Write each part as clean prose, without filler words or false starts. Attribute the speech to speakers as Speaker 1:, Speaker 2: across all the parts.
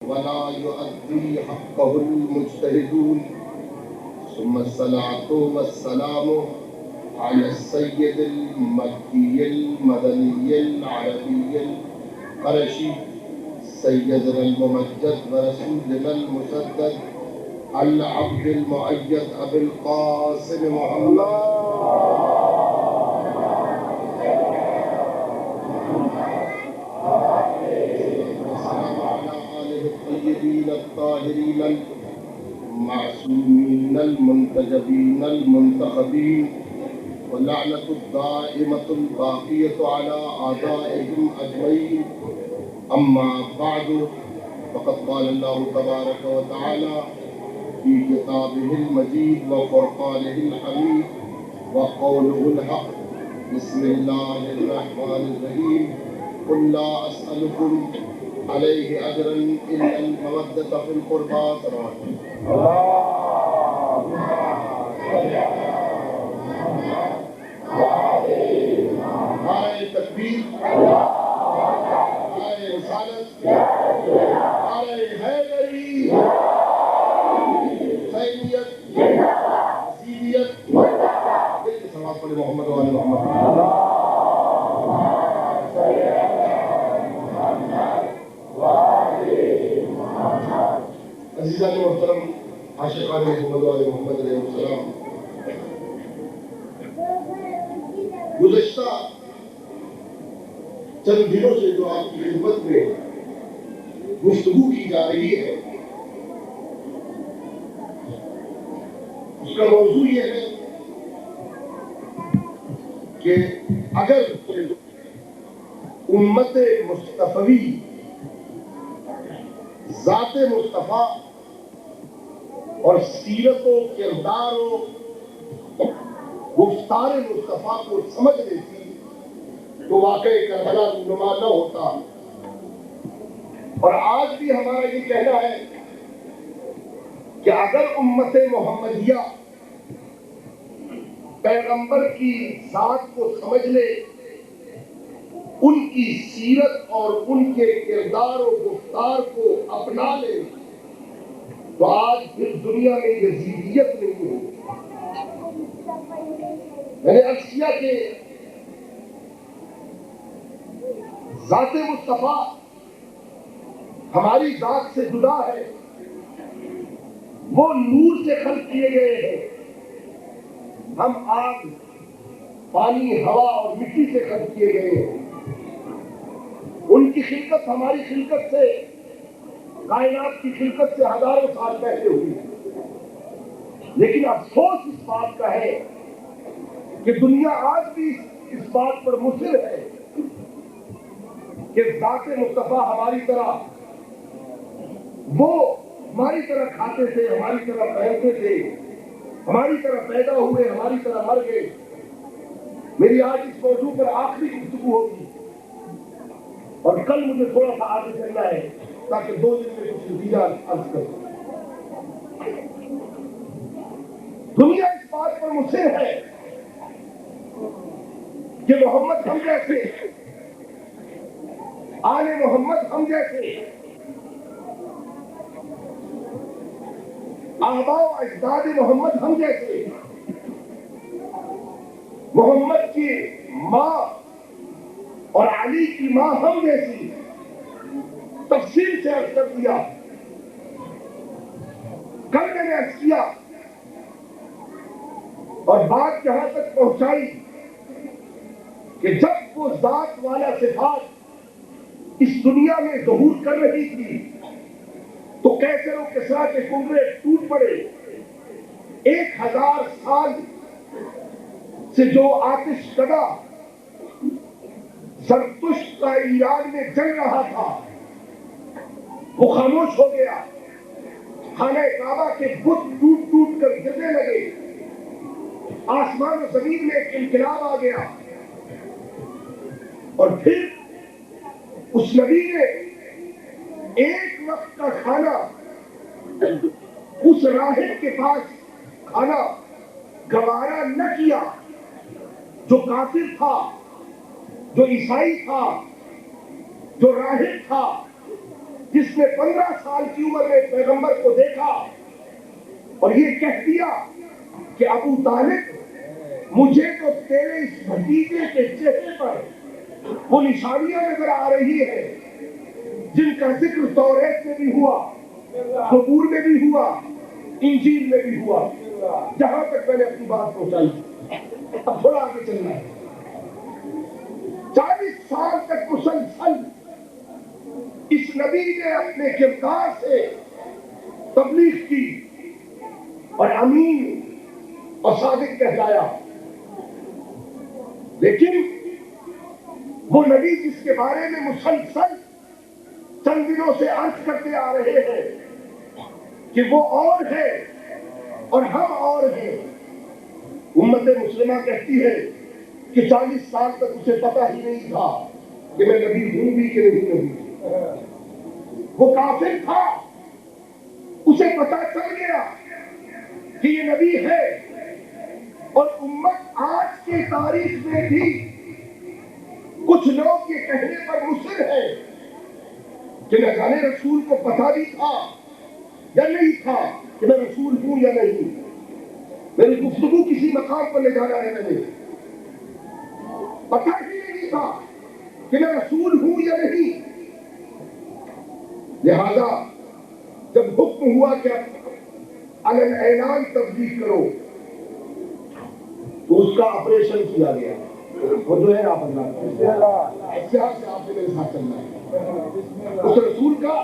Speaker 1: ولا يؤدي حقه المجتهدون. ثم الصلاة والسلام على السيد المكي المدني العربي القرشي سيدنا الممجد ورسولنا المسدد العبد المؤيد أبي القاسم محمد الطيبين الطاهرين المعصومين المنتجبين المنتخبين، واللعنة الدائمة الباقية على أعدائهم أجمعين. أما بعد، فقد قال الله تبارك وتعالى في كتابه المجيد وفرقانه الحميد وقوله الحق: بسم الله الرحمن الرحيم. قل لا أسألكم عليه أجرا إلا المودة في القربى. نعرہ تکبیر، نعرہ رسالت، نعرہ حیدری، حسینیت، حسینیت، صلوات پڑھیں محمد و آل محمد۔ عزیزان محترم، عاشقان محمد و آل محمد علیہ السلام، گزشتہ چند دنوں سے جو آپ کی خدمت میں گفتگو کی جا رہی ہے، اس کا موضوع یہ ہے کہ اگر امت مصطفی ذات مصطفیٰ اور سیرت و کردار و گفتار مصطفیٰ کو سمجھ لیتی تو واقعی کربلا نما نہ ہوتا۔ اور آج بھی ہمارا یہ کہنا ہے کہ اگر امت محمدیہ پیغمبر کی ذات کو سمجھ لے، ان کی سیرت اور ان کے کردار و گفتار کو اپنا لے، تو آج پھر دنیا میں یزیدیت نہیں ہوگی۔ میں نے عرض کیا کہ ذات مصطفیٰ ہماری ذات سے جدا ہے، وہ نور سے خلق کیے گئے ہیں، ہم آگ، پانی، ہوا اور مٹی سے خلق کیے گئے ہیں۔ ان کی خلقت ہماری خلقت سے، کائنات کی خلقت سے ہزاروں سال پہلے ہوئی ہے۔ لیکن افسوس اس بات کا ہے کہ دنیا آج بھی اس بات پر مصر ہے کہ ذات مصطفیٰ ہماری طرح، وہ ہماری طرح کھاتے تھے، ہماری طرح پہنتے تھے، ہماری طرح پیدا ہوئے، ہماری طرح مر گئے۔ میری آج اس موضوع پر آخری گفتگو ہوگی، اور کل مجھے تھوڑا سا آگے چلنا ہے تاکہ 2 دن میں کچھ نتیجہ عرض کر سکوں۔ دنیا اس بات پر مصر ہے کہ محمد ہم جیسے، آل محمد ہم جیسے، آباء و اجداد محمد ہم جیسے، محمد کی ماں اور علی کی ماں ہم جیسی، تفصیل سے عرض کر دیا۔ کل میں نے عرض کیا اور بات جہاں تک پہنچائی کہ جب وہ ذات والا صفات اس دنیا میں ظہور کر رہی تھی تو کیسر و کسریٰ کے کنگرے ٹوٹ پڑے۔ 1000 سال سے جو آتش کدا زرتشت کا ایران میں جل رہا تھا وہ خاموش ہو گیا۔ خانہ کعبہ کے بت ٹوٹ ٹوٹ کر گرنے لگے۔ آسمان و زمین میں ایک انقلاب آ گیا، اور پھر اس نبی نے ایک وقت کا کھانا اس راہب کے پاس کھانا گوارا نہ کیا جو کافر تھا، جو عیسائی تھا، جو راہب تھا، جس نے 15 سال کی عمر میں پیغمبر کو دیکھا اور یہ کہہ دیا کہ ابو طالب مجھے تو تیرے اس بھتیجے کے چہرے پر وہ نشانیاں نظر آ رہی ہیں جن کا ذکر توریت میں بھی ہوا، زبور میں بھی ہوا، انجیل میں بھی ہوا، جہاں تک میں نے اپنی بات پہنچائی۔ اب تھوڑا آگے چلنا ہے۔ 40 سال تک مسلسل اس نبی نے اپنے کردار سے تبلیغ کی اور امین اور صادق کہلایا، لیکن وہ نبی جس کے بارے میں مسلسل چند دنوں سے عرض کرتے آ رہے ہیں کہ وہ اور ہے اور ہم اور ہیں، امت مسلمہ کہتی ہے کہ 40 سال تک اسے پتہ ہی نہیں تھا کہ میں نبی ہوں بھی کہ نہیں نبی۔ وہ کافر تھا، اسے پتہ چل گیا کہ یہ نبی ہے، اور امت آج کی تاریخ میں بھی کچھ لوگ یہ کہنے پر مصر ہے کہ نہ جانے رسول کو پتہ بھی تھا یا نہیں تھا کہ میں رسول ہوں یا نہیں۔ میری گفتگو کسی مقام پر لے جانا ہے، میں نے پتہ ہی نہیں تھا کہ میں رسول ہوں یا نہیں۔ لہذا جب حکم ہوا کہ علن اعلان تبلیغ کرو تو اس کا آپریشن کیا گیا۔ وہ جو ہے آپ احتیاط سے آپ نے میرے ساتھ چلنا ہے۔ اس رسول کا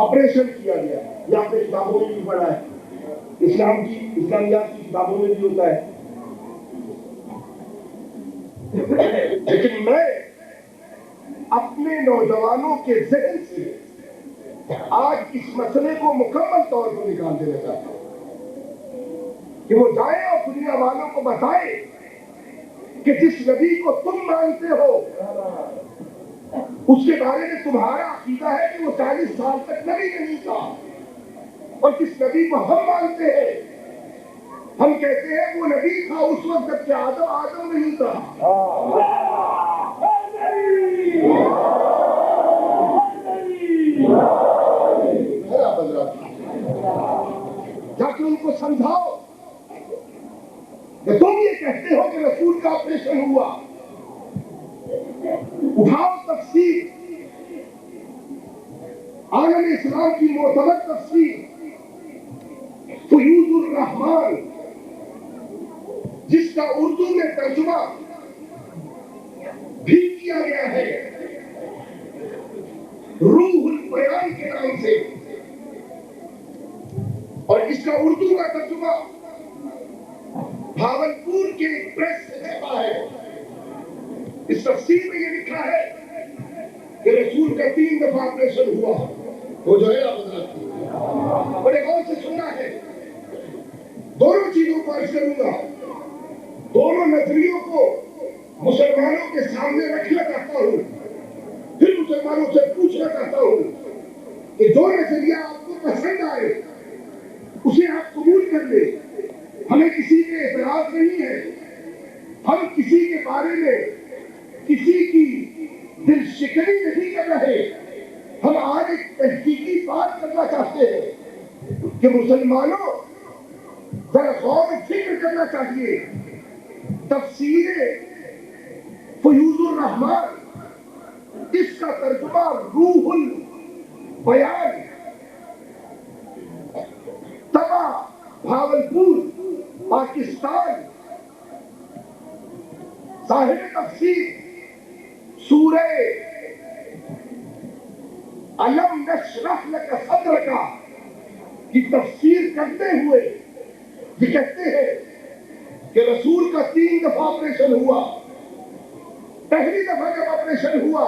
Speaker 1: آپریشن کیا گیا، یہ آپ نے کتابوں میں بھی پڑھا ہے، اسلامیات کی کتابوں میں بھی ہوتا ہے۔ لیکن میں اپنے نوجوانوں کے ذہن سے آج اس مسئلے کو مکمل طور پر نکال دینا چاہتا ہوں کہ وہ جائیں اور دنیا والوں کو بتائیں کہ جس نبی کو تم مانتے ہو اس کے بارے میں تمہارا عقیدہ ہے کہ وہ 40 سال تک نبی نہیں تھا، اور جس نبی کو ہم مانتے ہیں ہم کہتے ہیں وہ نبی تھا اس وقت جب کہ آدم نہیں تھا۔ جا کے ان کو سمجھاؤ کہ تم یہ کہتے ہو کہ رسول کا آپریشن ہوا، اٹھاؤ تفسیر، عالم اسلام کی معتبر تفسیر فیوض الرحمان، جس کا اردو میں ترجمہ بھی کیا گیا ہے روح البیان کے نام سے، اور اس کا اردو کا ترجمہ بھاولپور کے پریس سے چھپا ہے۔ اس تفسیر میں یہ لکھا ہے کہ رسول کا 3 دفعہ آپریشن ہوا۔ وہ جو ہے بڑے غور سے سننا ہے، دونوں چیزوں کو عرض کروں گا، دونوں نظریوں کو مسلمانوں کے سامنے رکھنا چاہتا ہوں، پھر مسلمانوں سے پوچھنا چاہتا ہوں کہ جو نظریہ آپ کو پسند آئے اسے آپ قبول کر لیں، ہمیں کسی کے اعتراض نہیں ہے، ہم کسی کے بارے میں کسی کی دل شکنی نہیں کر رہے، ہم آج ایک تحقیقی بات کرنا چاہتے ہیں کہ مسلمانوں ذرا غور و فکر کرنا چاہیے۔ تفسیر فیوض الرحمان، اس کا ترجمہ روح البیان، تبا بھاولپور پاکستان، صاحب تفسیر سورہ الم نشرح لک صدرک کی تفسیر کرتے ہوئے یہ کہتے ہیں کہ رسول کا 3 دفعہ آپریشن ہوا۔ پہلی دفعہ جب آپریشن ہوا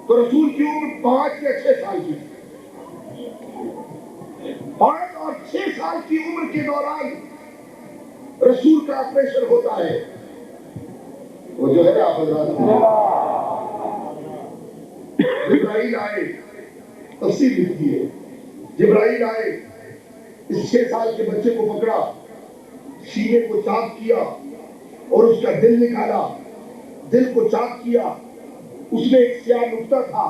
Speaker 1: تو رسول کی عمر 5 یا 6 سال کی، 5 اور 6 سال کی عمر کے دوران رسول کا آپریشن ہوتا ہے۔ وہ جو ہے آپ جبرائیل آئے، تفسیر لکھتی ہے، جبرائیل آئے، اس 6 سال کے بچے کو پکڑا، سینے کو چاک کیا اور اس کا دل نکالا، دل کو چاک کیا، اس میں ایک سیاہ نقطہ تھا،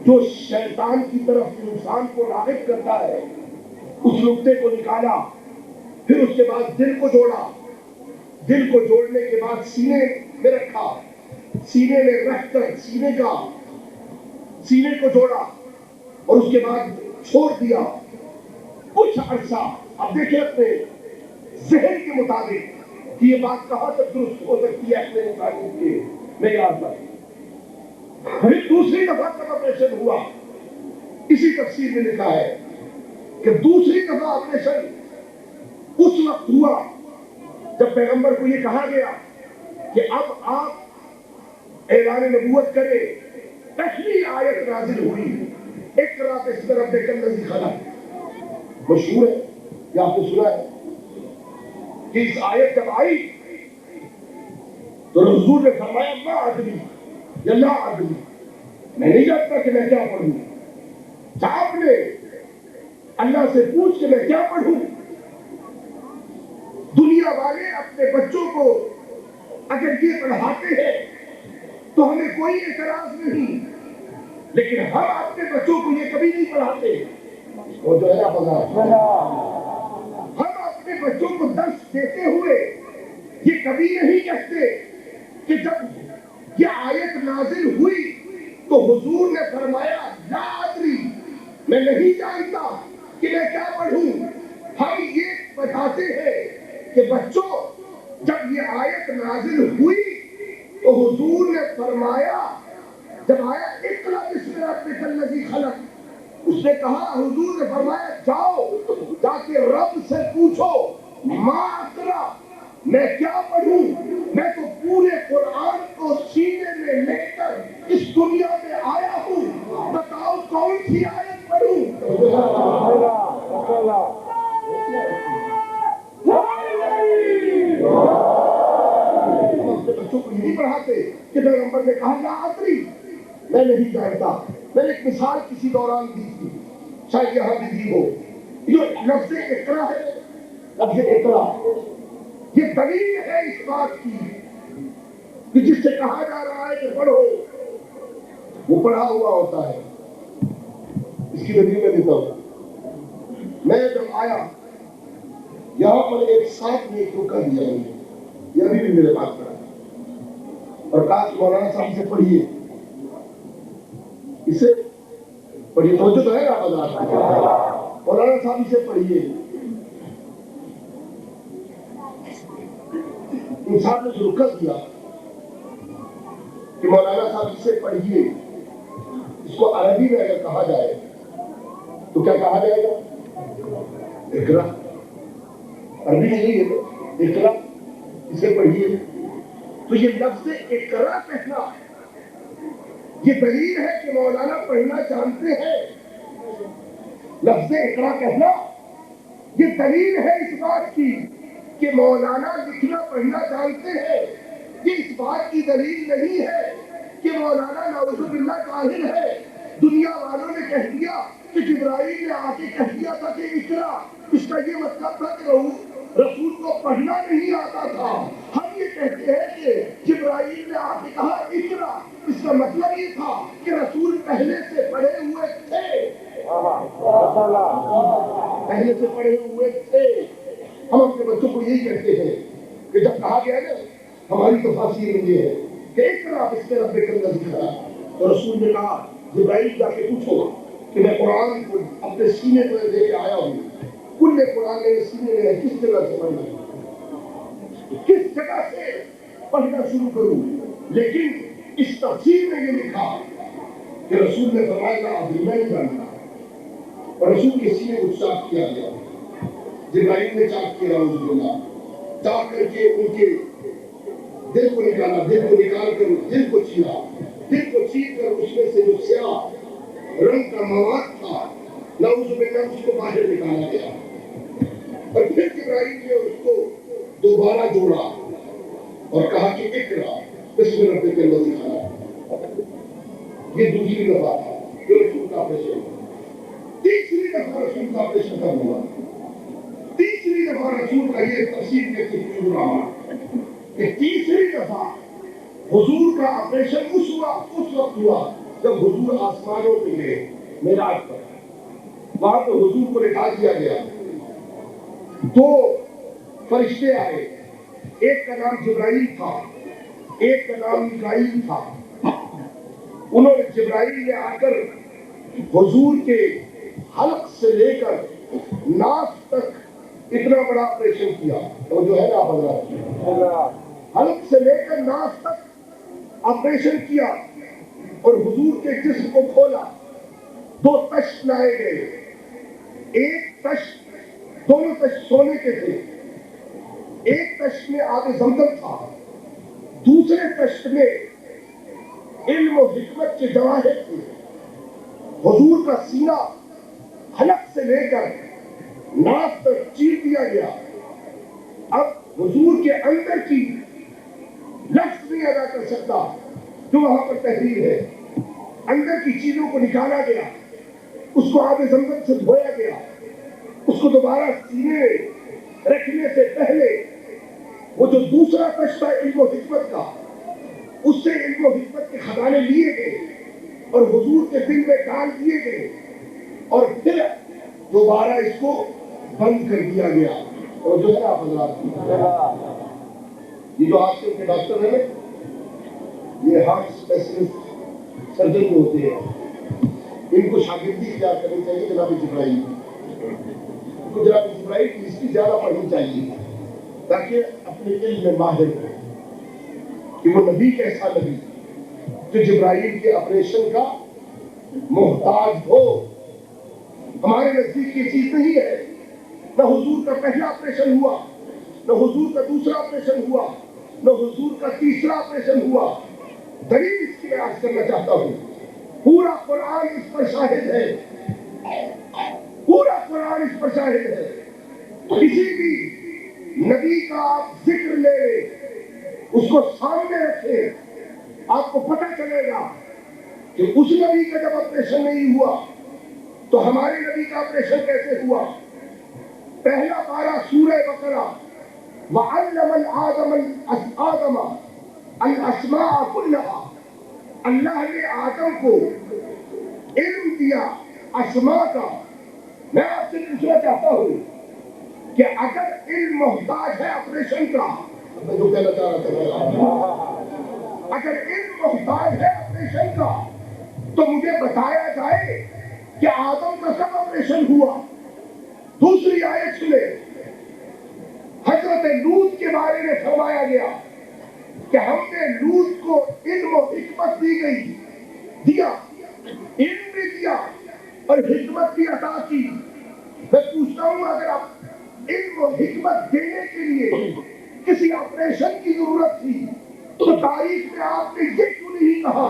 Speaker 1: جو شیطان کی طرف انسان کو راغب کرتا ہے، اس نقطے کو نکالا، پھر اس کے بعد دل کو جوڑا، دل کو جوڑنے کے بعد سینے میں رکھا، سینے میں رکھ کر سینے کو جوڑا، اور اس کے بعد چھوڑ دیا کچھ عرصہ۔ اب دیکھیں اپنے ذہن کے مطابق کہ یہ بات کہاں تک درست ہو سکتی ہے اپنے مطابق کے معیار پر۔ پھر دوسری دفعہ جب آپریشن ہوا، اسی تفسیر میں لکھا ہے کہ دوسری دفعہ آپریشن اس وقت ہوا جب پیغمبر کو یہ کہا گیا کہ اب آپ اعلان نبوت کریں۔ پہلی آیت نازل ہوئی، اقرأ باسم ربک الذی خلق، مشہور ہے، یا آپ نے سنا ہے کہ اس آیت جب آئی تو حضور نے فرمایا ما ادری یا لا ادری، میں نہیں جانتا کہ میں کیا پڑھوں۔ آپ نے اللہ سے پوچھ کہ میں کیا پڑھوں۔ دنیا والے اپنے بچوں کو اگر یہ پڑھاتے ہیں تو ہمیں کوئی اعتراض نہیں، لیکن ہم اپنے بچوں کو یہ کبھی نہیں پڑھاتے۔ وہ جو ہے ہم اپنے بچوں کو درس دیتے ہوئے یہ کبھی نہیں کہتے کہ جب یہ آیت نازل ہوئی تو حضور نے فرمایا لا ادری، میں نہیں جانتا کہ میں کیا پڑھوں۔ ہم یہ بتاتے ہیں کہ بچوں جب یہ آیت نازل ہوئی تو حضور نے فرمایا، جب آیا اقرأ باسم ربک الذی خلق، اس نے کہا، حضور نے فرمایا جاؤ جا کے رب سے پوچھو ما اقرأ، میں کیا پڑھوں۔ میں تو پورے قرآن کو سینے میں لے کر اس دنیا میں آیا ہوں، بتاؤ کون سی آیت پڑھوں۔ بچوں کو یہی پڑھاتے کہ پیغمبر نے کہا لا ادری، میں نہیں جانتا۔ میں نے ایک مثال کسی دوران دی تھی، شاید یہاں بھی دی ہو۔ جو لفظ اقرا ہے، لفظ اقرا یہ دلیل ہے اس بات کی کہ جس سے کہا جا رہا ہے کہ پڑھو وہ پڑھا ہوا ہوتا ہے۔ اس کی دلیل میں دیتا ہوں۔ میں جب آیا یہاں پر ایک ساتھ میں ایک رکا دیا ہے، یہ ابھی بھی میرے پاس پڑا اور کہا کہ مولانا صاحب سے پڑھیے، اسے پڑھیے، توجہ تو ہے نا بازار، مولانا صاحب سے پڑھیے۔ انسان نے جو رکا دیا کہ مولانا صاحب سے پڑھیے، اس کو عربی میں اگر کہا جائے تو کیا کہا جائے گا؟ اقرا، عربی میں یہی ہے اقرا، اسے پڑھیے۔ تو یہ لفظ اقرا کہنا یہ دلیل ہے کہ مولانا پڑھنا جانتے ہیں۔ لفظ اقرا کہنا یہ دلیل ہے اس بات کی کہ مولانا لکھنا پڑھنا جانتے ہیں۔ یہ اس بات کی دلیل نہیں ہے کہ مولانا نعوذ باللہ کاہل ہے۔ دنیا والوں نے کہہ دیا کہ جبرائیل نے آ کے کہہ دیا تھا کہ اقرا، اس کا یہ مطلب تھا کہ رسول کو پڑھنا نہیں آتا تھا۔ ہم یہ کہتے ہیں کہ جبرائیل نے آ کے کہا اقرا، اس کا مطلب یہ تھا کہ رسول پہلے سے پڑھے ہوئے تھے، پہلے سے پڑھے ہوئے تھے۔ ہم اپنے بچوں کو یہی کہتے ہیں کہ جب کہا گیا نا، ہماری تفاسیر میں یہ ہے کہ اقرأ باسم ربک الذی خلق، اور رسول نے کہا جبرائیل جا کے پوچھو کہ میں قرآن کو اپنے سینے میں لے کے آیا ہوں، کل قرآن میرے سینے میں ہے، کس جگہ سے پڑھنا ہے، کس جگہ سے پڑھنا شروع کروں۔ لیکن اس تفسیر میں یہ لکھا کہ رسول نے فرمایا لا ادری، میں نہیں جانتا، اور رسول کے سینے کو چاک کیا گیا، جبرائیل نے چاک کیا، اعوذ باللہ، چاک کر کے ان کے دل کو نکالا، دل کو نکال کر دل کو چیرا، دل کو چیر کر اس میں سے جو سیاہ رنگ کا مواد تھا نعوذ باللہ اس کو باہر نکالا گیا، اور پھر جبرائیل نے اس کو دوبارہ جوڑا اور کہا کہ اقرأ باسم ربک الذی خلق۔ یہ دوسری دفعہ تھا جو رسول کا آپریشن ہوا۔ تیسری دفعہ رسول کا آپریشن کب ہوا؟ تیسری دفعہ رسول کا یہ تفسیر کے تفسیر رہا کہ تیسری دفعہ حضور کا آپریشن اس وقت ہوا جب حضور آسمانوں پہ گئے معراج پر، وہاں پہ حضور کو لٹا دیا گیا، دو فرشتے آئے، ایک کا نام جبرائیل تھا، ایک کا نام میکائیل تھا۔ انہوں نے جبرائیل نے آ کر حضور کے حلق سے لے کر ناف تک اتنا بڑا آپریشن کیا، وہ جو ہے نا حضرات، حلق سے لے کر ناف تک آپریشن کیا اور حضور کے جسم کو کھولا۔ دو تشت لائے گئے، ایک تشت، دونوں تشت سونے کے تھے، ایک تشت میں آب زمزم تھا، دوسرے تشت میں علم و حکمت کے جواہر تھے۔ حضور کا سینہ حلق سے لے کر ناف تک چیر دیا گیا۔ اب حضور کے اندر کی لفظ نہیں ادا کر سکتا جو وہاں پر تحریر ہے، اندر کی چیزوں کو نکالا گیا، اس کو آب زمزم سے دھویا گیا، اس کو دوبارہ سینے میں رکھنے سے پہلے وہ جو دوسرا تشت ہے علم و حکمت کا، اس سے علم و حکمت کے خزانے لیے گئے اور حضور کے دل میں ڈال دیے گئے، اور پھر دوبارہ اس کو بند کر دیا گیا۔ اور جو ہے آپ حضرات، یہ جو آج کے ڈاکٹر ہیں یہ ہارٹ اسپیشلسٹ سرجن جو ہوتے ہیں، ان کو شاگردی اختیار کرنی چاہیے جناب جبرائیل، ان کو جناب جبرائیل کی ہسٹری زیادہ پڑھنی چاہیے تاکہ اپنے علم میں ماہر ہو کہ وہ نبی کیسا نبی جو جبرائیل کے آپریشن کا محتاج ہو۔ ہمارے نزدیک یہ چیز نہیں ہے، نہ حضور کا پہلا آپریشن ہوا، نہ حضور کا دوسرا آپریشن ہوا، نہ حضور کا تیسرا آپریشن ہوا۔ دلیل اس کی میں عرض کرنا چاہتا ہوں، پورا قرآن اس پر شاہد ہے، پورا قرآن اس پر شاہد ہے۔ کسی بھی نبی کا آپ ذکر لے اس کو سامنے رکھے، آپ کو پتہ چلے گا کہ اس نبی کا جب آپریشن نہیں ہوا تو ہمارے نبی کا آپریشن کیسے ہوا۔ پہلا پارہ سورہ بقرہ، وَعَلَّمَ آدَمَ الْأَسْمَاءَ كُلَّهَا، اللہ نے آدم کو علم دیا اسماء کا۔ میں آپ سے پوچھنا چاہتا ہوں کہ اگر علم محتاج ہے آپریشن کا، میں جو کہنا چاہ رہا تھا، اگر علم محتاج ہے آپریشن کا تو مجھے بتایا جائے کہ آدم کا کب آپریشن ہوا۔ دوسری آیت سنے، حضرت لوط کے بارے میں فرمایا گیا کہ ہم نے لوط کو علم و حکمت دی گئی، دیا، علم بھی دیا اور حکمت بھی عطا کی۔ میں پوچھتا ہوں اگر آپ علم و حکمت دینے کے لیے کسی آپریشن کی ضرورت تھی تو تاریخ میں آپ نے یہ کیوں نہیں کہا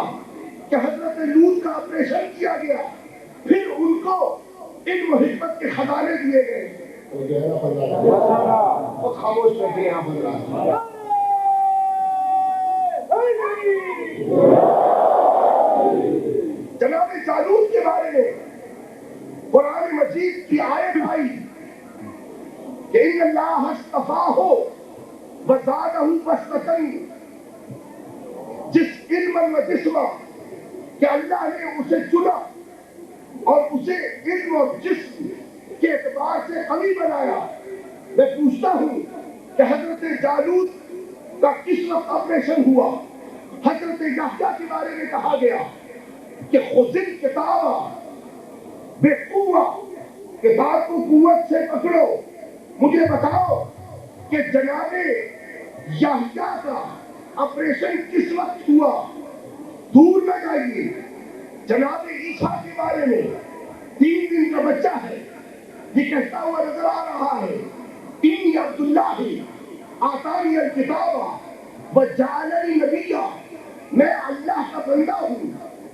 Speaker 1: کہ حضرت لوط کا آپریشن کیا گیا، پھر ان کو علم و حکمت کے خزانے دیے گئے۔ وہ خاموش رہتے ہیں آپ حضرات۔ جناب جالوت کے بارے میں قرآن مجید کی آیت آئی کہ ان اللہ اصطفاہ وزادہ بسطۃ، جس علم و جسم کہ اللہ نے اسے چنا اور اسے علم اور جسم کے اعتبار سے قوی بنایا۔ میں پوچھتا ہوں کہ حضرت جالوت کا کس وقت آپریشن ہوا؟ حضرت یحییٰ کے بارے میں کہا گیا کہ خذ الکتاب بقوہ، کتاب کو قوت سے پکڑو۔ مجھے بتاؤ کہ جناب یحییٰ کا آپریشن کس وقت ہوا؟ دور نہ جائیے، جناب عیسیٰ کے بارے میں 3 دن کا بچہ ہے، یہ کہتا ہوا نظر آ رہا ہے انی عبداللہ آتانی الکتاب وجعلنی نبیا، میں اللہ کا بندہ ہوں،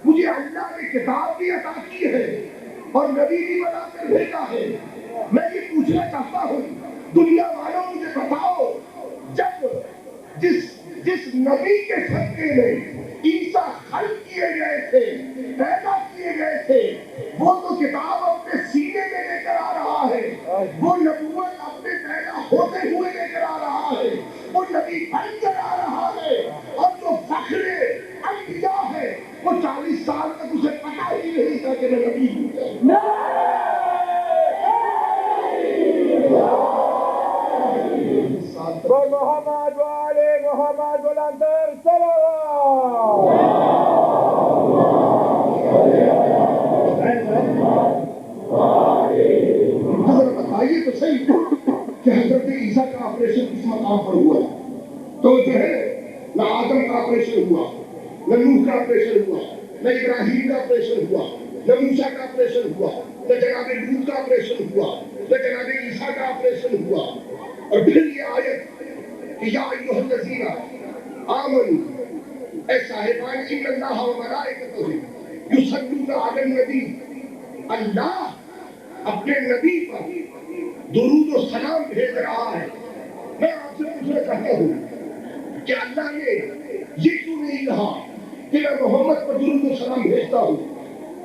Speaker 1: مجھے اللہ نے کتاب بھی عطا کی ہے اور نبی بھی بنا کر بھیجا ہے۔ میں یہ پوچھنا چاہتا ہوں دنیا والوں، مجھے بتاؤ جب جس نبی کے صدقے میں عیسیٰ خلق کیے گئے تھے، پیدا کیے گئے تھے، وہ تو کتاب اپنے سینے میں لے کر آ رہا ہے، وہ نبوت اپنے پیدا ہوتے ہوئے لے کر آ رہا ہے، وہ نبی بن کر آ رہا ہے، اور جو فخر انبیاء ہے وہ 40 سال تک
Speaker 2: بولا کر صلوات.
Speaker 1: حضرت بتائیے تو صحیح کہ حضرت عیسیٰ کا آپریشن کس مقام پر ہوا تو جو ہے نہ آدم کا آپریشن ہوا، نہ نوح کا آپریشن ہوا، نہ ابراہیم کا آپریشن ہوا، نہ موسیٰ کا آپریشن ہوا، نہ جناب لوط کا آپریشن ہوا، نہ جناب عیسیٰ کا آپریشن ہوا. اور پھر یہ آیت کہ یا ایھا الذین آمنوا، اے صاحبان ان اللہ و ملائکتہ یصلون علی النبی، اللہ اپنے نبی پر درود و سلام بھیج رہا ہے. میں آپ سے پوچھنا چاہتا ہوں کہ اللہ نے یہ کیوں نہیں کہا کہ میں محمد پر درود و سلام بھیجتا ہوں؟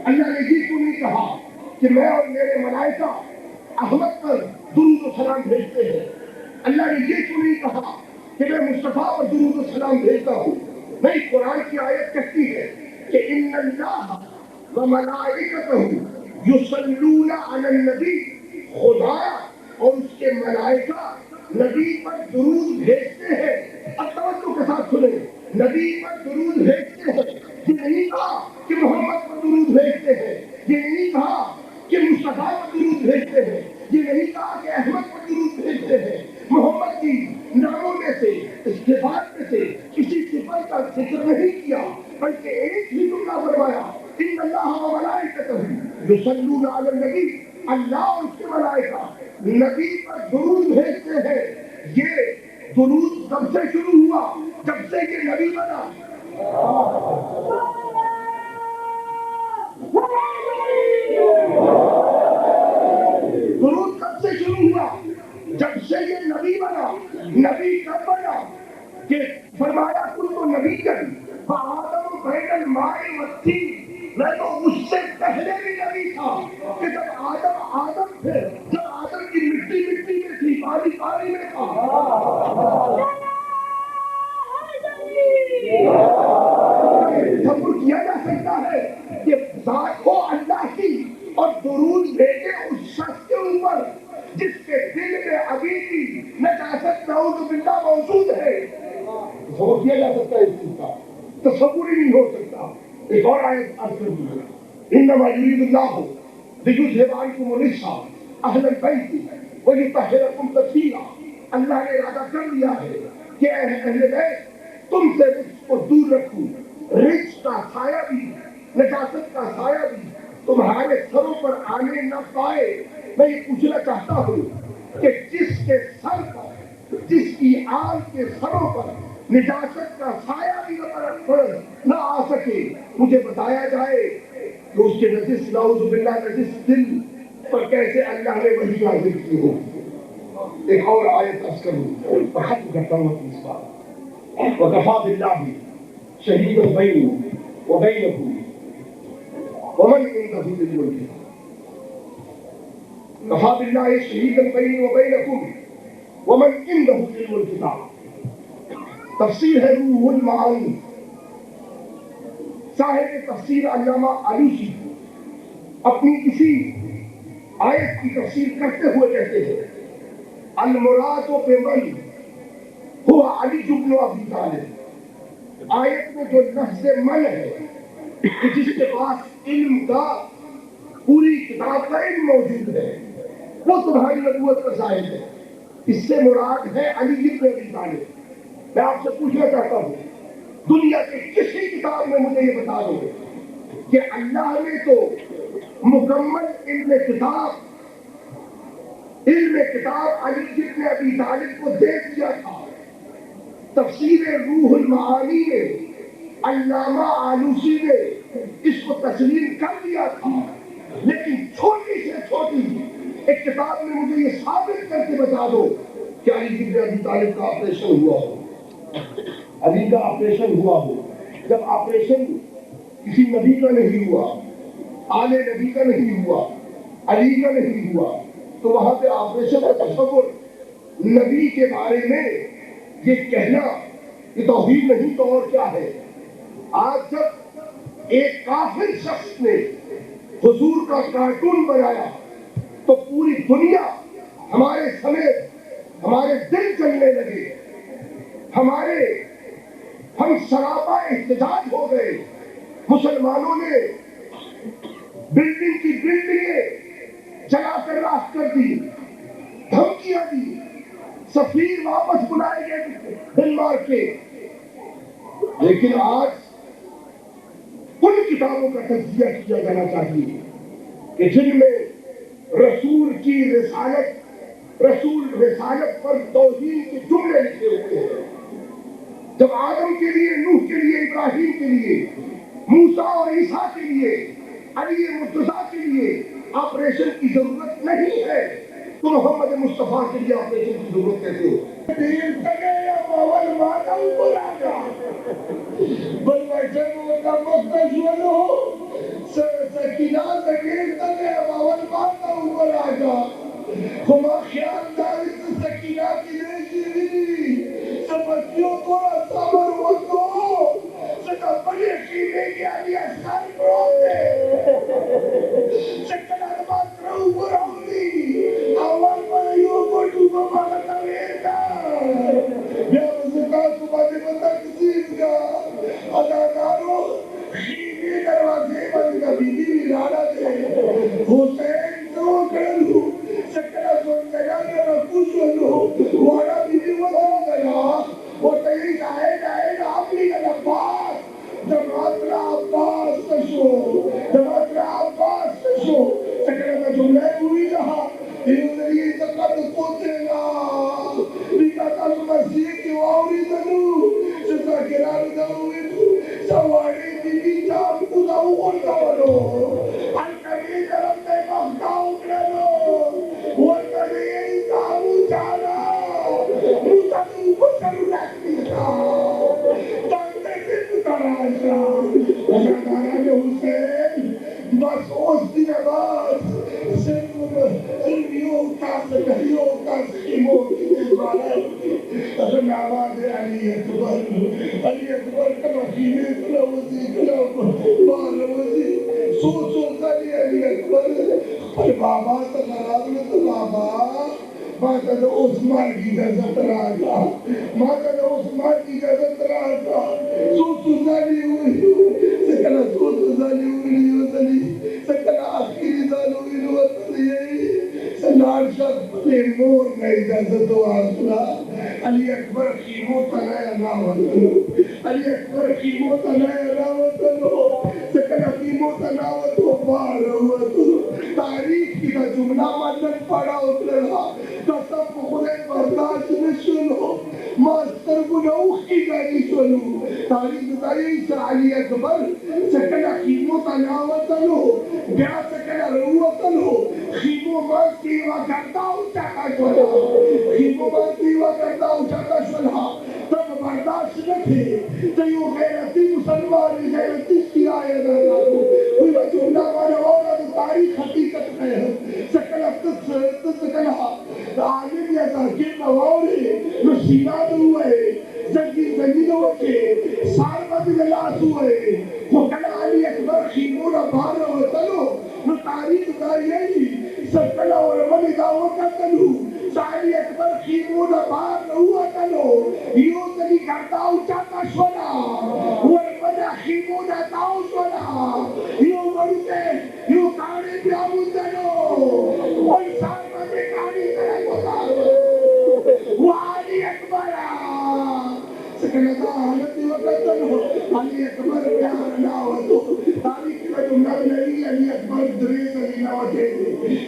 Speaker 1: اللہ نے یہ کیوں نہیں کہا کہ میں اور میرے ملائکہ احمد پر درود و سلام بھیجتے ہیں؟ اللہ نے یہ کیوں نہیں کہا کہ میں مصطفیٰ پر درود و سلام بھیجتا ہوں؟ نہیں، قرآن کی آیت کہتی ہے کہ ان اللہ و ملائکتہ یصلون علی النبی، خدا اور اس کے ملائکہ نبی پر درود بھیجتے ہیں. اب توجہ کے ساتھ سنیں، نبی پر درود بھیجتے ہیں. یہ نہیں کہا کہ محمد پر درود بھیجتے ہیں، یہ نہیں کہا کہ مصطفیٰ پر درود بھیجتے ہیں، یہ نہیں کہا کہ احمد پر درود بھیجتے ہیں. محمد کی ناموں میں سے، صفات میں سے کسی صفت کا ذکر نہیں کیا، بلکہ ایک ہی جملہ فرمایا ان اللہ و ملائکتہ یصلون علی النبی، اللہ اور اس کے ملائکہ نبی پر درود بھیجتے ہیں. یہ درود کب سے شروع ہوا؟ جب سے یہ نبی بنا. درود کب سے شروع ہوا؟ جب سے یہ نبی بنا. نبی کب بنا؟ کہ فرمایا کل تو نبی کر آدم بین الماء والطین، میں تو اس سے پہلے بھی نبی تھا کہ جب آدم تھے، جب آدم کی مٹی مٹی میں تھی، پانی پانی میں تھا. تصور کیا جا سکتا ہے کہ ذات ہو اللہ کی اور درود بھیجے اس شخص کے اوپر جس کے دل میں ابھی بھی نجاست نعوذ باللہ موجود ہے. تصور کیا جا سکتا ہے اس چیز کا؟ تصور ہی نہیں ہو سکتا. ایک اور آیت عرض کر دی، انما یرید اللہ لیذھب عنکم الرجس اہل البیت ویطہرکم تطہیرا. اللہ نے ارادہ کر لیا ہے کہ اے اہل بیت تم سے رجس کو دور رکھوں. رجس کا سایہ بھی، نجاست کا سایہ بھی تمہارے سروں پر آنے نہ پائے. میں یہ پوچھنا چاہتا ہوں کہ جس کے سر پر، جس کی آنکھ کے سروں پر نجاست کا سایہ بھی نہ آ سکے، مجھے بتایا جائے کہ اس کے نجس نعوذ باللہ نجس دل پر کیسے اللہ نے وحی نازل کی ہو. ایک اور آیت عرض کروں اور ختم کرتا ہوں اپنی اس بات. وَكَفَىٰ بِاللَّهِ شَهِيدًا بَيْنِي وَبَيْنَكُمْ وَمَنْ عِندَهُ عِلْمُ الْكِتَابِ. كَفَىٰ بِاللَّهِ شَهِيدًا بَيْنِي وَبَيْنَكُمْ وَمَنْ عِندَهُ عِلْمُ الْكِتَابِ. تفسیر ہے روح المعانی. صاحب تفسیر علامہ آلوسی اپنی کسی آیت کی تفسیر کرتے ہوئے کہتے ہیں المراد بمن هو علی بن ابی طالب. آیت میں جو لفظ من ہے کہ جس کے پاس علم کا، پوری کتاب کا علم موجود ہے، وہ تمہاری نبوت کا شاہد ہے. اس سے مراد ہے علی بن ابی طالب. میں آپ سے پوچھنا چاہتا ہوں دنیا کے کسی کتاب میں مجھے یہ بتا دو کہ اللہ نے تو مکمل علم کتاب علی بن ابی طالب کو دے دیا تھا. تفسیر روح المعانی میں علامہ آلوسی نے اس کو تسلیم کر دیا تھا، لیکن چھوٹی سے چھوٹی ایک کتاب میں مجھے یہ ثابت کر کے بتا دو کہ علی بن ابی طالب کا آپریشن ہوا ہو، علی کا آپریشن ہوا ہو. جب آپریشن کسی نبی کا نہیں ہوا، آل نبی کا نہیں ہوا، علی کا نہیں ہوا، تو وہاں پہ آپریشن کا تصور نبی کے بارے میں یہ کہنا یہ توحید نہیں تو اور کیا ہے. آج جب ایک کافر شخص نے حضور کا کارٹون بنایا تو پوری دنیا ہمارے سمیت ہمارے دل چلنے لگے، ہمارے ہم سراپا احتجاج ہو گئے. مسلمانوں نے بلڈنگ کی بلڈنگیں جلا کر راکھ کر دی, دھمکیاں دی, سفیر واپس بلائے گئے ڈنمارک کے. لیکن آج ان کتابوں کا تجزیہ کیا جانا چاہیے کہ جن میں رسول کی رسالت پر توہین کے جملے لکھے ہوئے ہیں. جب آدم کے لیے, نوح کے لیے, ابراہیم کے لیے, موسیٰ اور عیسیٰ کے لیے, علی مرتضیٰ کے لیے آپریشن کی ضرورت نہیں ہے, تو محمد مصطفیٰ کے لیے آپریشن کی ضرورت کیسے ہو؟ علی اکبر کی موت ہے علی اکبر کی موت تاریخ کی جملہ مدد پڑا اترا قسم خدا برداشت نشنو ماستر گنوخ کی گاری سنو تاریخ دائیس علی اکبر سکنا خیمو تناوتنو بیا سکنا روتنو خیمو مانتی وکرتا اچھا شولا خیمو مانتی وکرتا اچھا شولا تب برداشت نکھے تیو غیرتی مسلمان غیرتی سیاہ دارو کوئی بچونا مانا ہوگا تو تاریخ حقیقت ہے سکنا تسکنا عالم یا تحقیق نواؤنے نو سیناد ہوئے زنگی ہوئے سار مدد لاس ہوئے وکنا علی اکبر خیمونا بارا وطنو نو تاریخ دائی سکنا ورمانی دعوت کرتنو علی اکبر خیمونا بارا وطنو یو تلی کرداو چاہتا شونا ورمانا خیمونا داو شونا یو مرتے یو کاری پیامو دنو وی سار مدد کاری کرے وعلي أكبر سكنتا حالتي وقتنو علي أكبر بيان ناوتو تاريخ رجم نبنائي علي أكبر دريز علی ناوتے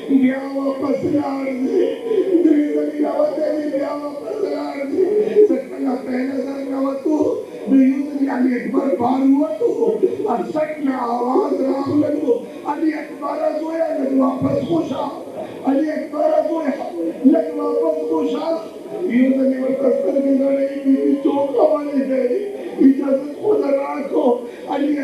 Speaker 1: بیا واپس لارزی دريز علی ناوتے بیا واپس لارزی سکنا پہنا سر ناوتو بیوزنی علی أكبر باروتو ارسکنا آواز رام لگو علی أكبر ازویا لگ واپس خوشا علی أكبر ازویا لگ واپس خوشا بیوزنی واپس کرنے گا نہیں چوکا والے گئے اجازت خدا راکھو علی